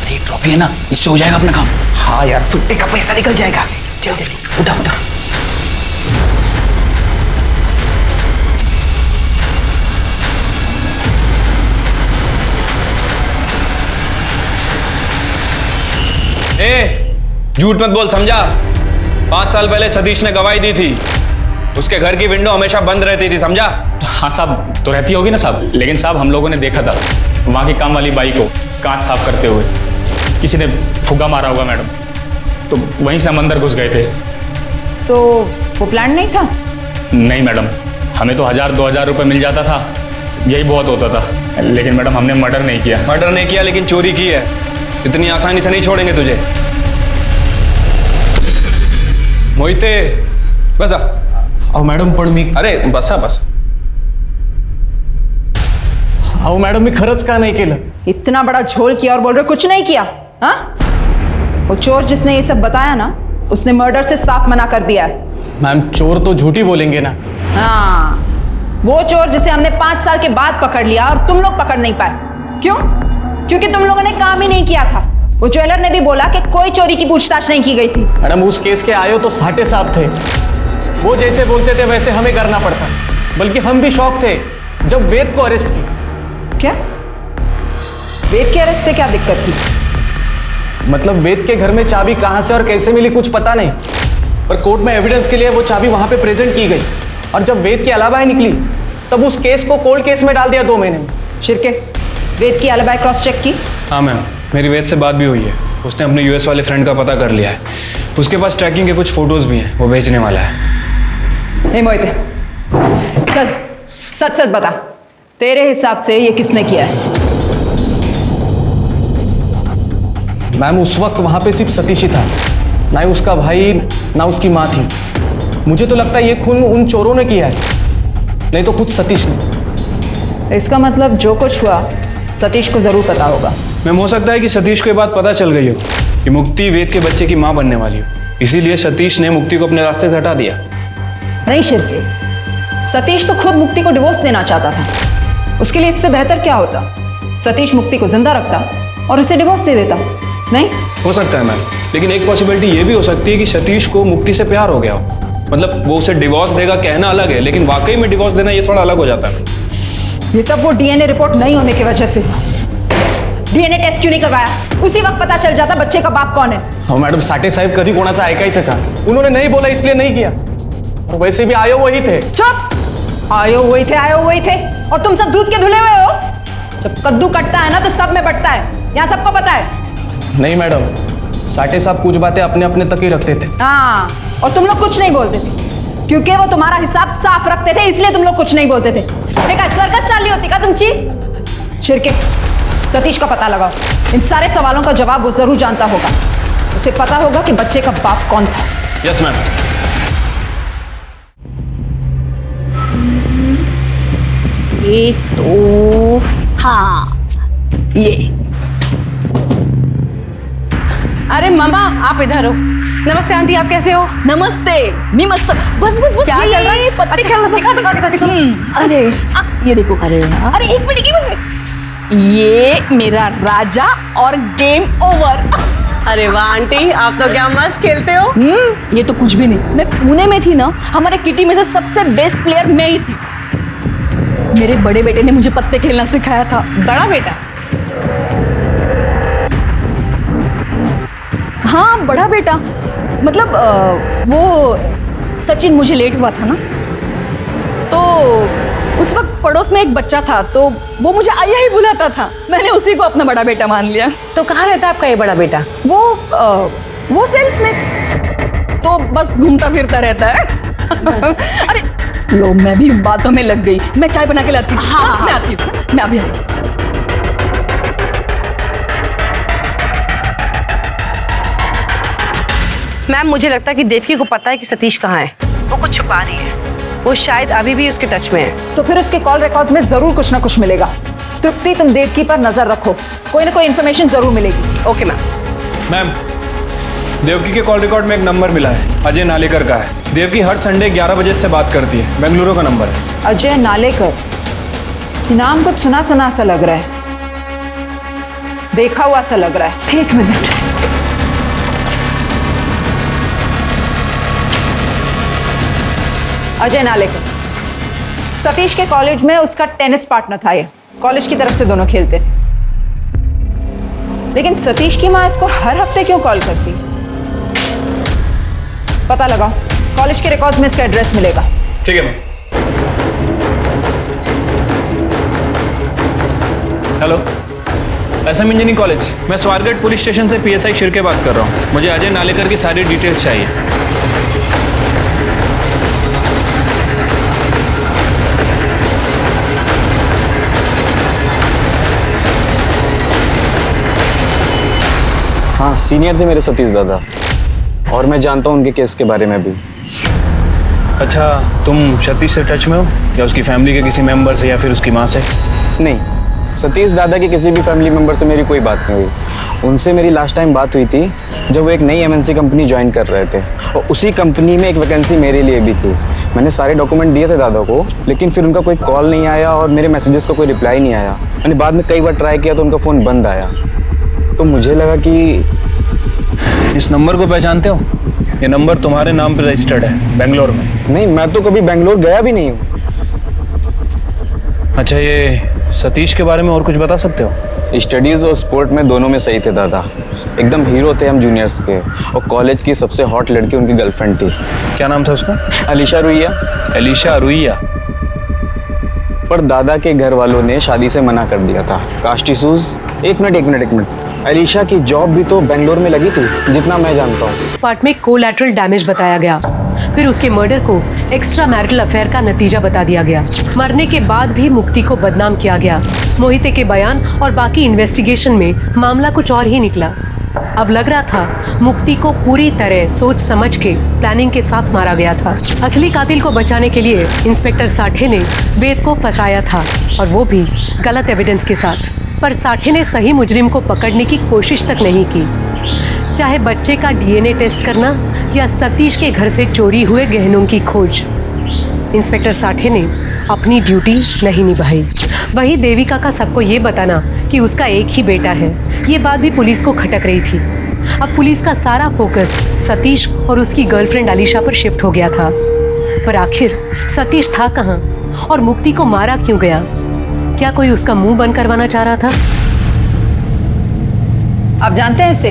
अरे ट्रॉफी है ना, इससे हो जाएगा अपना काम। हाँ यार, सुट्टे का पैसा निकल जाएगा। चल चल, उठा उठा। झूठ मत बोल, समझा? 5 साल पहले सतीश ने गवाही दी थी। उसके घर की विंडो हमेशा बंद रहती थी, समझा? हाँ साहब, तो रहती होगी ना साहब, लेकिन साहब हम लोगों ने देखा था वहाँ की काम वाली बाई को कांच साफ करते हुए। किसी ने फुग्गा मारा होगा मैडम, तो वहीं से हम अंदर घुस गए थे। तो वो प्लान नहीं था? नहीं मैडम, हमें तो 1000-2000 रुपये मिल जाता था, यही बहुत होता था। लेकिन मैडम हमने मर्डर नहीं किया। मर्डर नहीं किया लेकिन चोरी की है। इतनी आसानी से नहीं छोड़ेंगे तुझे। मोहिते बसा। अहो मैडम पण मी, अरे बसा बस। अहो मैडम मी खरंच का नाही केलं? इतना बड़ा झोल किया और बोल रहे कुछ नहीं किया? हाँ, वो चोर जिसने ये सब बताया ना, उसने मर्डर से साफ मना कर दिया है। मैम चोर तो झूठी बोलेंगे ना। हाँ, वो चोर जिसे हमने 5 साल के बाद पकड़ लिया और तुम लोग पकड़ नहीं पाए। क्यों? क्योंकि तुम लोगों ने काम ही नहीं किया था। वो ज्वेलर ने भी बोला कि कोई चोरी की पूछताछ नहीं की गई थी। मैडम उस केस के आयो तो साटे साहब थे, वो जैसे बोलते थे वैसे हमें करना पड़ता। बल्कि हम भी शौक थे जब वेद को अरेस्ट किया। क्या? वेद के अरेस्ट से क्या दिक्कत थी? मतलब वेद के घर में चाबी कहां से और कैसे मिली कुछ पता नहीं, पर कोर्ट में एविडेंस के लिए वो चाबी वहां पे प्रेजेंट की गई। और जब वेद की अलावा निकली तब उस केस को कोल्ड केस में डाल दिया 2 महीने में। शिरके, वेद की अलावा क्रॉस चेक की? हाँ मैम, मेरी वेद से बात भी हुई है। उसने अपने यूएस वाले फ्रेंड का पता कर लिया है। उसके पास ट्रैकिंग के कुछ फोटोज भी हैं, वो भेजने वाला है। नहीं मोहिते, चल सच सच बता, तेरे हिसाब से ये किसने किया है? मैम उस वक्त वहां पे सिर्फ सतीश ही था, ना ही उसका भाई ना उसकी माँ थी। मुझे तो लगता है ये खून उन चोरों ने किया है, नहीं तो खुद सतीश ने। इसका मतलब जो कुछ हुआ सतीश को जरूर पता होगा। मैम हो सकता है कि सतीश को ये बात पता चल गई हो कि मुक्ति वेद के बच्चे की माँ बनने वाली हो, इसीलिए सतीश ने मुक्ति को अपने रास्ते से हटा दिया। नहीं शिरके, सतीश तो खुद मुक्ति को डिवोर्स देना चाहता था। उसके लिए इससे बेहतर क्या होता? सतीश मुक्ति को जिंदा रखता और उसे डिवोर्स दे देता। नहीं हो सकता है मैम, लेकिन एक पॉसिबिलिटी ये भी हो सकती है कि सतीश को मुक्ति से प्यार हो गया हो। मतलब वो उसे डिवोर्स देगा कहना अलग है, लेकिन वाकई में डिवोर्स देना ये थोड़ा अलग हो जाता है। ये सब वो डीएनए रिपोर्ट नहीं होने की वजह से। डीएनए टेस्ट क्यों नहीं करवाया? उसी वक्त पता चल जाता बच्चे का बाप कौन है। हाँ मैडम, साठे साहेब कभी कोणाचा ऐकायचं का? उन्होंने नहीं बोला इसलिए नहीं किया, और वैसे भी आयो वही थे। चुप! आयो वही थे और तुम सब दूध के धुले हुए हो। जब कद्दू कटता है ना तो सब में बटता है, यहाँ सबको पता है। नहीं मैडम, साठे साहब कुछ बातें अपने अपने तक ही रखते थे। हाँ, और तुम लोग कुछ नहीं बोलते थे क्योंकि वो तुम्हारा हिसाब साफ रखते थे, इसलिए तुम लोग कुछ नहीं बोलते थे। सर्कस चाली होती का तुमची? शिरके, सतीश का पता लगाओ। इन सारे सवालों का जवाब वो जरूर जानता होगा। उसे पता होगा कि बच्चे का बाप कौन था। Yes ma'am. ये तो हाँ, ये। अरे मामा, आप इधर हो। नमस्ते आंटी, आप कैसे हो? नमस्ते, मैं मस्त। बस बस बस। क्या चल रहा है? पत्ते अच्छा, दिखा। अरे ये देखो। अरे एक मिनट। ये मेरा राजा और गेम ओवर। अरे वाह आंटी, आप तो क्या मस्त खेलते हो। ये तो कुछ भी नहीं। मैं पुणे में थी ना, हमारे किटी में से सबसे बेस्ट प्लेयर मैं ही थी। मेरे बड़े बेटे ने मुझे पत्ते खेलना सिखाया था। बड़ा बेटा? हाँ बड़ा बेटा, मतलब वो सचिन मुझे लेट हुआ था ना, तो उस वक्त पड़ोस में एक बच्चा था तो वो मुझे आया ही बुलाता था, मैंने उसी को अपना बड़ा बेटा मान लिया। तो कहाँ रहता है आपका ये बड़ा बेटा? वो सेल्स में, तो बस घूमता फिरता रहता है। अरे लो, मैं भी बातों में लग गई, मैं चाय बना के लाती हूँ। हाँ, मैं आती हूँ, मैं अभी आई। मैम, मुझे लगता है कि देवकी को पता है कि सतीश कहाँ है। वो कुछ छुपा रही है। वो शायद अभी भी उसके टच में है। तो फिर उसके कॉल रिकॉर्ड्स में जरूर कुछ ना कुछ मिलेगा। तृप्ति, तुम देवकी पर नजर रखो, कोई ना कोई इन्फॉर्मेशन जरूर मिलेगी। Okay ma'am. मैम, देवकी के कॉल रिकॉर्ड में एक नंबर मिला है, अजय नालेकर का है। देवकी हर संडे 11 बजे से बात करती है, बेंगलुरु का नंबर है। अजय नालेकर, नाम कुछ सुना सुना सा लग रहा है, देखा हुआ सा लग रहा है। एक मिनट, अजय नालेकर, सतीश के कॉलेज में उसका टेनिस पार्टनर था। ये कॉलेज की तरफ से दोनों खेलते थे। लेकिन सतीश की माँ इसको हर हफ्ते क्यों कॉल करती? पता लगाओ, कॉलेज के रिकॉर्ड्स में इसका एड्रेस मिलेगा। ठीक है ma'am. Hello, SM engineering college, मैं स्वारगेट पुलिस स्टेशन से PSI शिरके बात कर रहा हूँ। मुझे अजय नालेकर की सारी डिटेल्स चाहिए। हाँ, सीनियर थे मेरे सतीश दादा, और मैं जानता हूँ उनके केस के बारे में भी। अच्छा, तुम सतीश से टच में हो या उसकी फैमिली के किसी मेंबर से या फिर उसकी माँ से? नहीं, सतीश दादा के किसी भी फैमिली मेंबर से मेरी कोई बात नहीं हुई। उनसे मेरी लास्ट टाइम बात हुई थी जब वो एक नई MNC कंपनी ज्वाइन कर रहे थे, और उसी कंपनी में एक वैकेंसी मेरे लिए भी थी। मैंने सारे डॉक्यूमेंट दिए थे दादा को, लेकिन फिर उनका कोई कॉल नहीं आया और मेरे मैसेजेस का कोई रिप्लाई नहीं आया। मैंने बाद में कई बार ट्राई किया तो उनका फ़ोन बंद आया। तो मुझे लगा कि इस नंबर को पहचानते हो? ये नंबर तुम्हारे नाम पर रजिस्टर्ड है बेंगलोर में। नहीं, मैं तो कभी बेंगलोर गया भी नहीं हूँ। अच्छा, ये सतीश के बारे में और कुछ बता सकते हो? स्टडीज़ और स्पोर्ट में दोनों में सही थे दादा, एकदम हीरो थे हम जूनियर्स के, और कॉलेज की सबसे हॉट लड़की उनकी गर्लफ्रेंड थी। क्या नाम था उसका? अलीशा रुइया। अलीशा रुइया? पर दादा के घर वालों ने शादी से मना कर दिया था, कास्ट इशूज। एक मिनट, अलीशा की जॉब भी तो बेंगलोर में लगी थी जितना मैं जानता हूँ। पार्ट में कोलैटरल डैमेज बताया गया, फिर उसके मर्डर को एक्स्ट्रा मैरिटल अफेयर का नतीजा बता दिया गया। मरने के बाद भी मुक्ति को बदनाम किया गया। मोहिते के बयान और बाकी इन्वेस्टिगेशन में मामला कुछ और ही निकला। अब लग रहा था मुक्ति को पूरी तरह सोच समझ के प्लानिंग के साथ मारा गया था। असली कातिल को बचाने के लिए इंस्पेक्टर साठे ने वेद को फंसाया था, और वो भी गलत एविडेंस के साथ। पर साठे ने सही मुजरिम को पकड़ने की कोशिश तक नहीं की, चाहे बच्चे का DNA टेस्ट करना या सतीश के घर से चोरी हुए गहनों की खोज। इंस्पेक्टर साठे ने अपनी ड्यूटी नहीं निभाई। वही देविका का सबको ये बताना कि उसका एक ही बेटा है, ये बात भी पुलिस को खटक रही थी। अब पुलिस का सारा फोकस सतीश और उसकी गर्लफ्रेंड अलीशा पर शिफ्ट हो गया था। पर आखिर सतीश था कहाँ और मुक्ति को मारा क्यों गया? क्या कोई उसका मुंह बंद करवाना चाह रहा था? आप जानते हैं इसे?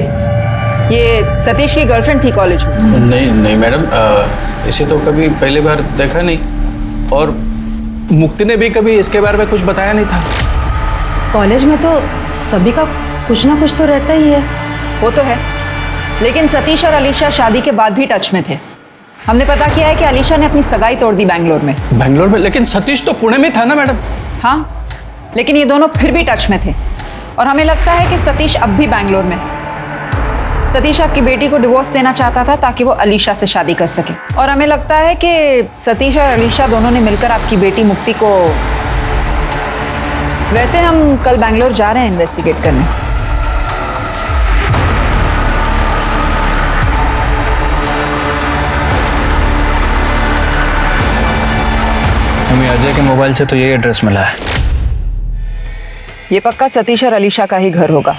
ये सतीश की गर्लफ्रेंड थी कॉलेज में। नहीं मैडम, इसे तो कभी पहली बार देखा नहीं, और मुक्ति ने भी कभी इसके बारे में कुछ बताया नहीं था। कॉलेज में तो सभी का कुछ ना कुछ तो रहता ही है। वो तो है, लेकिन सतीश और अलीशा शादी के बाद भी टच में थे। हमने पता किया है कि अलीशा ने अपनी सगाई तोड़ दी बेंगलोर में। बेंगलोर में? लेकिन सतीश तो पुणे में था ना मैडम। हाँ, लेकिन ये दोनों फिर भी टच में थे, और हमें लगता है कि सतीश अब भी बेंगलोर में। सतीश आपकी बेटी को डिवोर्स देना चाहता था ताकि वो अलीशा से शादी कर सके, और हमें लगता है कि सतीश और अलीशा दोनों ने मिलकर आपकी बेटी मुक्ति को। वैसे हम कल बेंगलोर जा रहे हैं इन्वेस्टिगेट करने। हमें अजय के मोबाइल से तो यही एड्रेस मिला है। ये पक्का सतीश और अलीशा का ही घर होगा।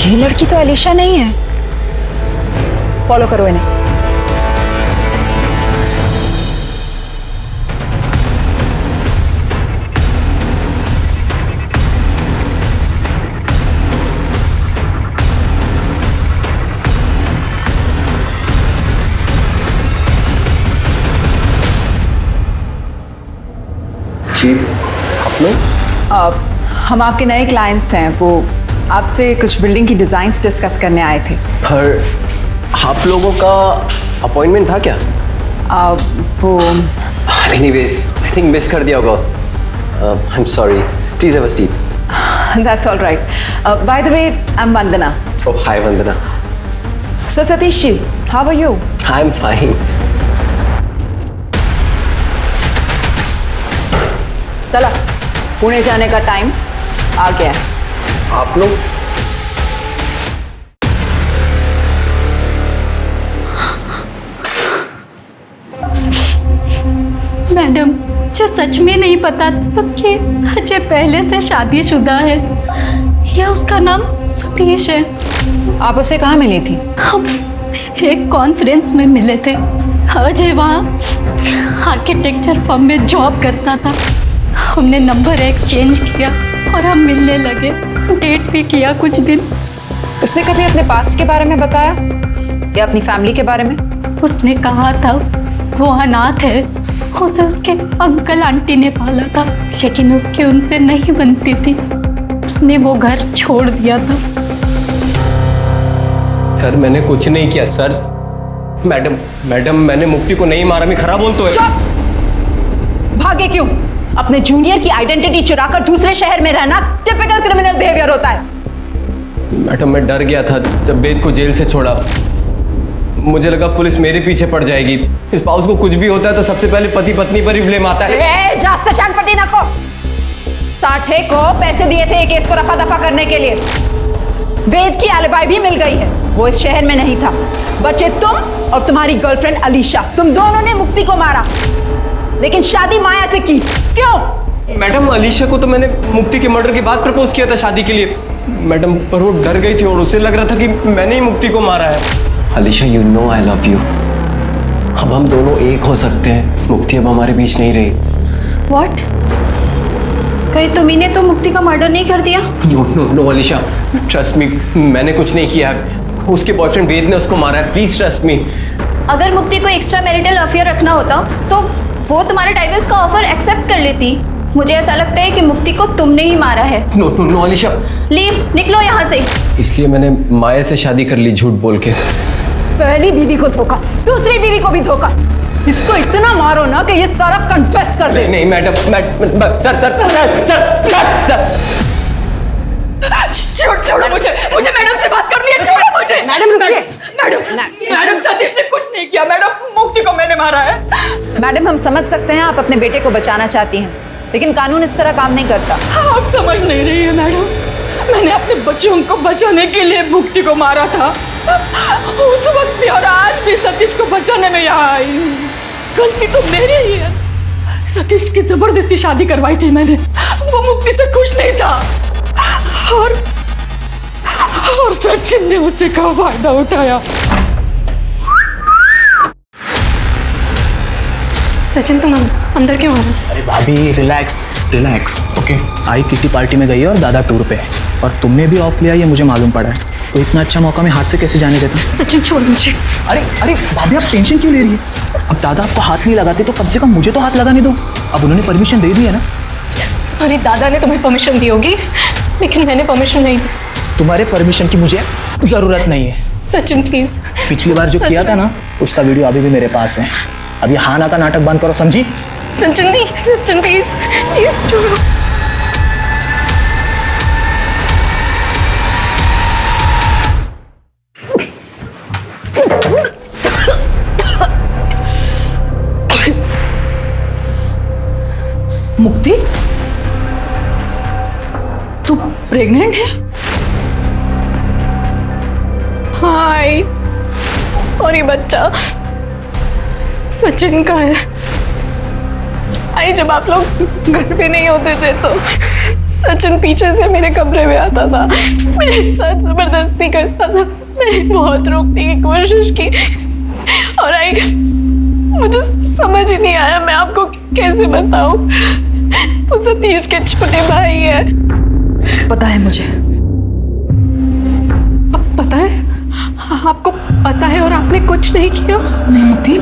ये लड़की तो अलीशा नहीं है। फॉलो करो इन्हें। जी आप लोग? हम आपके नए क्लाइंट्स हैं, वो आपसे कुछ बिल्डिंग की डिज़ाइंस डिस्कस करने आए थे। पर आप लोगों का अपॉइंटमेंट था क्या? वो एनीवेज आई थिंक मिस कर दिया होगा। I am sorry, please have a seat. That's all right. By the way, I am Vandana. Oh hi Vandana. So Satish ji, how are you? I am fine. चला, पुणे जाने का टाइम आ गया है। आप लोग? मैडम, मुझे सच में नहीं पता था कि अजय पहले से शादीशुदा है या उसका नाम सतीश है। आप उसे कहाँ मिली थी? हम एक कॉन्फ्रेंस में मिले थे। अजय वहाँ आर्किटेक्चर फर्म में जॉब करता था। हमने नंबर एक्सचेंज किया और हम मिलने लगे, डेट भी किया कुछ दिन। उसने कभी अपने पास्ट के बारे में बताया या अपनी फैमिली के बारे में? उसने कहा था वो अनाथ है, उसे उसके अंकल आंटी ने पाला था, लेकिन उसकी उनसे नहीं बनती थी। उसने वो घर छोड़ दिया था। सर मैंने कुछ नहीं किया सर। मैडम मैंने मुक्ति को नहीं मारा। मैं खरा बोल तो है। भागे क्यों? अपने जूनियर की आइडेंटिटी चुराकर दूसरे शहर में रहना टिपिकल क्रिमिनल बिहेवियर होता है। मैडम मैं डर गया था जब वेद को जेल से छोड़ा। मुझे लगा पुलिस मेरे पीछे पड़ जाएगी। इस पाउस को कुछ भी होता है तो सबसे पहले पति पत्नी पर ही ब्लेम आता है। जास्त शानपति ना को साठे को पैसे दिए थे केस को रफा दफा करने के लिए। वेद की एलिबाई भी मिल गई है, वो इस शहर में नहीं था। बचे तुम और तुम्हारी गर्लफ्रेंड अलीशा, तुम दोनों ने मुक्ति को मारा, लेकिन शादी माया से की। क्यों? मैडम अलीशा को तो मैंने मुक्ति के मर्डर के बाद प्रपोज किया था शादी के लिए मैडम, पर वो डर गई थी और उसे लग रहा था कि मैंने ही मुक्ति को मारा है। Alisha you know I love you. अब हम दोनों एक हो सकते हैं। मुक्ति अब हमारे बीच नहीं रही। व्हाट? कहीं तुम्ही तो मुक्ति का मर्डर नहीं कर दिया? No no no Alisha, trust me, मैंने कुछ नहीं किया। उसके बॉयफ्रेंड वेद ने उसको मारा है। Please trust me. अगर मुक्ति को एक्स्ट्रा मैरिटल अफेयर रखना होता तो वो तुम्हारे डाइवोर्स का ऑफर एक्सेप्ट कर लेती। मुझे ऐसा लगता है कि मुक्ति को तुमने ही मारा है। No no no Alisha, leave, निकलो यहाँ से। इसलिए मैंने माया से शादी कर ली झूठ बोल के। पहली बीवी को धोखा, दूसरी बीवी को भी धोखा। इसको इतना मारो ना कि ये सारा कन्फेस कर दे। नहीं मैडम, सर छोड़ो मुझे मैडम से बात करनी है। छोड़ो मुझे। मैडम सतीश ने कुछ नहीं किया। मैडम मुक्ति को मैंने मारा है। मैडम हम समझ सकते हैं आप अपने बेटे को बचाना चाहती हैं, लेकिन कानून इस तरह काम नहीं करता। आप समझ नहीं रही है मैडम। मैंने अपने बच्चों को बचाने के लिए मुक्ति को मारा था। उस वक्त भी और आज भी सतीश को बचाने में यहाँ आई हूँ। गलती तो मेरी ही है। सतीश की जबरदस्ती शादी करवाई थी मैंने। वो मुक्ति से खुश नहीं था और सचिन ने उसे का फायदा उठाया। सचिन तुम अंदर क्यों आ रहे? अरे भाभी रिलैक्स रिलैक्स, ओके। आई किटी पार्टी में गई है और दादा टूर पे है, और तुमने भी ऑफ लिया ये मुझे मालूम पड़ा है। तो इतना अच्छा मौका मैं हाथ से कैसे जाने देता? सचिन छोड़ मुझे। अरे अरे भाभी आप टेंशन क्यों ले रही है? अब दादा आपको हाथ नहीं लगाते तो कम से कम मुझे तो हाथ लगाने दो। अब उन्होंने परमिशन दे दी है ना? तुम्हारे दादा ने तुम्हें परमिशन दी होगी, लेकिन मैंने परमिशन नहीं दी। तुम्हारे परमिशन की मुझे जरूरत नहीं है। सचिन प्लीज। पिछली बार जो किया था ना उसका वीडियो अभी भी मेरे पास है। अब ये हाँ ना का नाटक बंद करो, समझी? सचिन नहीं, सचिन प्लीज प्लीज छोड़ो। मुक्ति, तू प्रेग्नेंट है? हाय, और ये बच्चा सचिन का है। आई जब आप लोग घर पे नहीं होते थे तो सचिन पीछे से मेरे कमरे में आता था, मेरे साथ जबरदस्ती करता था। मैंने बहुत रोकने की कोशिश की और आई मुझे समझ ही नहीं आया मैं आपको कैसे बताऊं। वो सतीश के छोटे भाई है। पता है मुझे। पता है? आपको पता है और आपने कुछ नहीं किया? नहीं मुक्ति,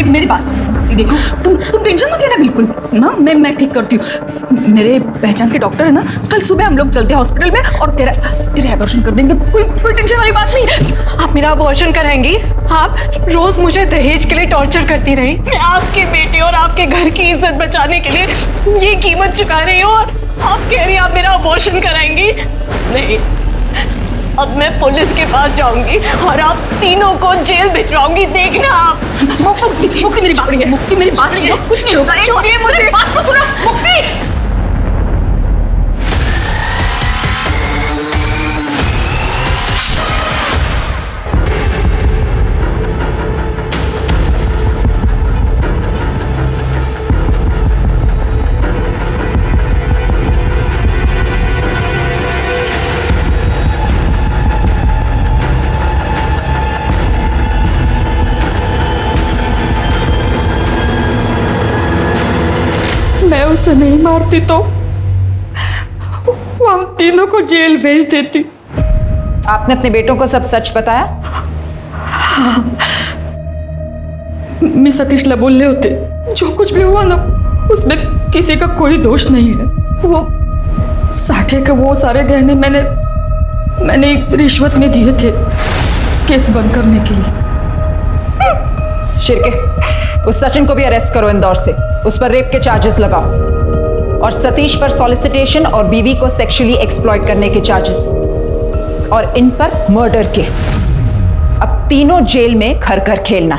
मेरी बात सुनो मुक्ति। देखो तुम टेंशन मत लेना बिल्कुल ना, मैं ठीक करती हूँ। मेरे पहचान के डॉक्टर है ना, कल सुबह हम लोग चलते हैं हॉस्पिटल में और तेरा अबॉर्शन कर देंगे। कोई टेंशन वाली बात नहीं है। आप मेरा अबॉर्शन कराएंगी? आप रोज मुझे दहेज के लिए टॉर्चर करती रही। मैं आपके बेटे और आपके घर की इज्जत बचाने के लिए ये कीमत चुका रही हूँ और आप कह रही हैं आप मेरा अबॉर्शन कराएंगी? नहीं, अब मैं पुलिस के पास जाऊंगी और आप तीनों को जेल भिजवाऊंगी। देखना आप। मुक्ति मेरी बात है, मुक्ति मेरी बात है, कुछ नहीं होगा। छोड़िए मुझे, बात तो सुनो मुक्ति। मैं उसे नहीं मारती तो वो हम तीनों को जेल भेज देती। आपने अपने बेटों को सब सच बताया? मिस सतीश लबोले होते, जो कुछ भी हुआ ना उसमें किसी का कोई दोष नहीं है। वो साठे के वो सारे गहने मैंने रिश्वत में दिए थे केस बंद करने के लिए। शिरके, उस सचिन को भी अरेस्ट करो इंदौर से, उस पर रेप के चार्जेस लगाओ और सतीश पर सॉलिसिटेशन और बीवी को सेक्सुअली एक्सप्लॉइट करने के चार्जेस और इन पर मर्डर के। अब तीनों जेल में घर घर खेलना।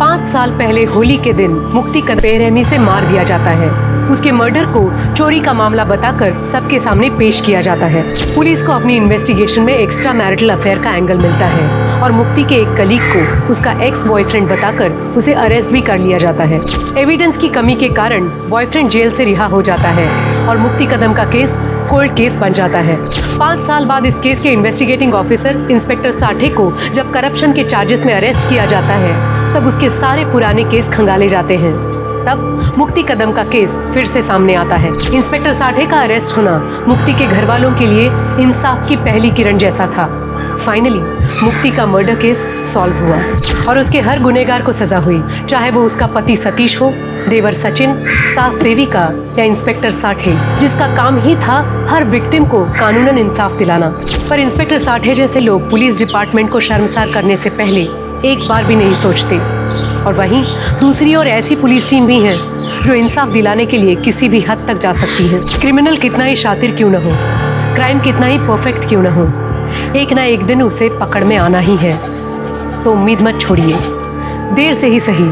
पांच साल पहले होली के दिन मुक्ति को बेरहमी से मार दिया जाता है। उसके मर्डर को चोरी का मामला बताकर सबके सामने पेश किया जाता है। पुलिस को अपनी इन्वेस्टिगेशन में एक्स्ट्रा मैरिटल अफेयर का एंगल मिलता है और मुक्ति के एक कलीग को उसका एक्स बॉयफ्रेंड बताकर उसे अरेस्ट भी कर लिया जाता है। एविडेंस की कमी के कारण बॉयफ्रेंड जेल से रिहा हो जाता है और मुक्ति कदम का केस कोल्ड केस बन जाता है। 5 साल बाद इस केस के इन्वेस्टिगेटिंग ऑफिसर इंस्पेक्टर साठे को जब करप्शन के चार्जेस में अरेस्ट किया जाता है तब उसके सारे पुराने केस खंगाले जाते हैं। तब मुक्ति कदम का केस फिर से सामने आता है। इंस्पेक्टर साठे का अरेस्ट होना मुक्ति के घर वालों के लिए इंसाफ की पहली किरण जैसा था। फाइनली मुक्ति का मर्डर केस सॉल्व हुआ और उसके हर गुनहगार को सजा हुई, चाहे वो उसका पति सतीश हो, देवर सचिन, सास देविका या इंस्पेक्टर साठे, जिसका काम ही था हर विक्टिम को कानूनन इंसाफ दिलाना। पर इंस्पेक्टर साठे जैसे लोग पुलिस डिपार्टमेंट को शर्मसार करने से पहले एक बार भी नहीं सोचते। और वहीं दूसरी ओर ऐसी पुलिस टीम भी है जो इंसाफ दिलाने के लिए किसी भी हद तक जा सकती है। क्रिमिनल कितना ही शातिर क्यों न हो, क्राइम कितना ही परफेक्ट क्यों न हो, एक ना एक दिन उसे पकड़ में आना ही है। तो उम्मीद मत छोड़िए, देर से ही सही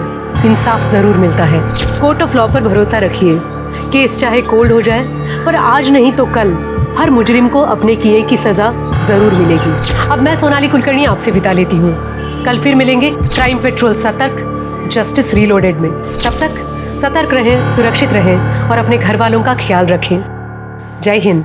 इंसाफ जरूर मिलता है। कोर्ट ऑफ लॉ पर भरोसा रखिए। केस चाहे कोल्ड हो जाए, पर आज नहीं तो कल हर मुजरिम को अपने किए की सजा जरूर मिलेगी। अब मैं सोनाली कुलकर्णी आपसे विदा लेती हूँ। कल फिर मिलेंगे क्राइम पेट्रोल सतर्क जस्टिस रीलोडेड में। तब तक सतर्क रहें, सुरक्षित रहें और अपने घर वालों का ख्याल रखें। जय हिंद।